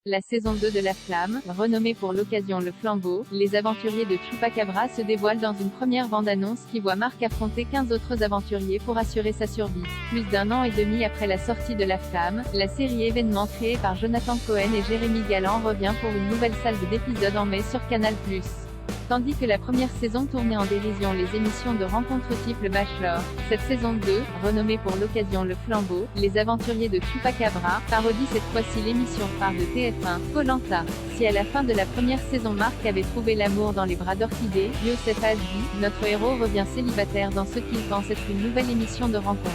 La saison 2 de La Flamme, renommée pour l'occasion Le Flambeau, les aventuriers de Chupacabra se dévoilent dans une première bande-annonce qui voit Marc affronter 15 autres aventuriers pour assurer sa survie. Plus d'un an et demi après la sortie de La Flamme, la série événement créée par Jonathan Cohen et Jérémy Galland revient pour une nouvelle salve d'épisodes en mai sur Canal+. Tandis que la première saison tournait en dérision les émissions de rencontres type Le Bachelor, cette saison 2, renommée pour l'occasion Le Flambeau, les aventuriers de Chupacabra, parodie cette fois-ci l'émission phare de TF1, Koh-Lanta. Si à la fin de la première saison Marc avait trouvé l'amour dans les bras d'Orchidée, Youssef Hadji, notre héros revient célibataire dans ce qu'il pense être une nouvelle émission de rencontre.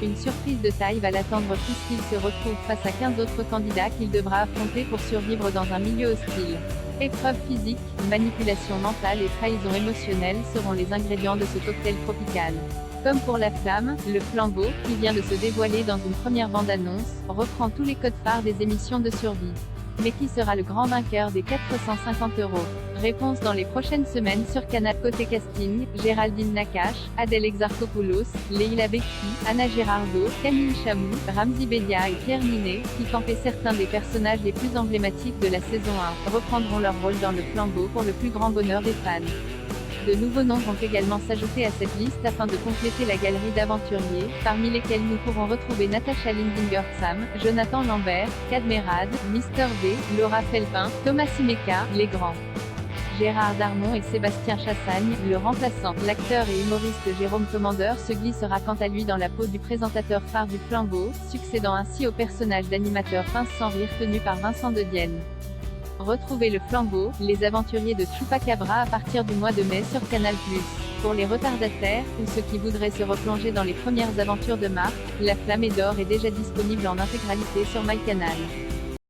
Une surprise de taille va l'attendre puisqu'il se retrouve face à 15 autres candidats qu'il devra affronter pour survivre dans un milieu hostile. Épreuves physiques, manipulation mentale et trahison émotionnelle seront les ingrédients de ce cocktail tropical. Comme pour La Flamme, Le Flambeau, qui vient de se dévoiler dans une première bande-annonce, reprend tous les codes phares des émissions de survie. Mais qui sera le grand vainqueur des 450 €? Réponse dans les prochaines semaines sur Canal. Côté casting, Géraldine Nakache, Adèle Exarchopoulos, Leila Bekti, Anna Girardot, Camille Chamou, Ramzy Bedia et Pierre Ninet, qui campaient certains des personnages les plus emblématiques de la saison 1, reprendront leur rôle dans Le Flambeau pour le plus grand bonheur des fans. De nouveaux noms vont également s'ajouter à cette liste afin de compléter la galerie d'aventuriers, parmi lesquels nous pourrons retrouver Natasha Lindinger-Sam, Jonathan Lambert, Cadmerade, Mister V, Laura Felpin, Thomas Simeka, Les Grands. Gérard Darmon et Sébastien Chassagne, le remplaçant. L'acteur et humoriste Jérôme Commandeur se glissera quant à lui dans la peau du présentateur phare du Flambeau, succédant ainsi au personnage d'animateur Pince sans rire tenu par Vincent de Dienne. Retrouvez Le Flambeau, les aventuriers de Chupacabra à partir du mois de mai sur Canal+. Pour les retardataires, ou ceux qui voudraient se replonger dans les premières aventures de Marc, La Flamme d'Or est déjà disponible en intégralité sur MyCanal.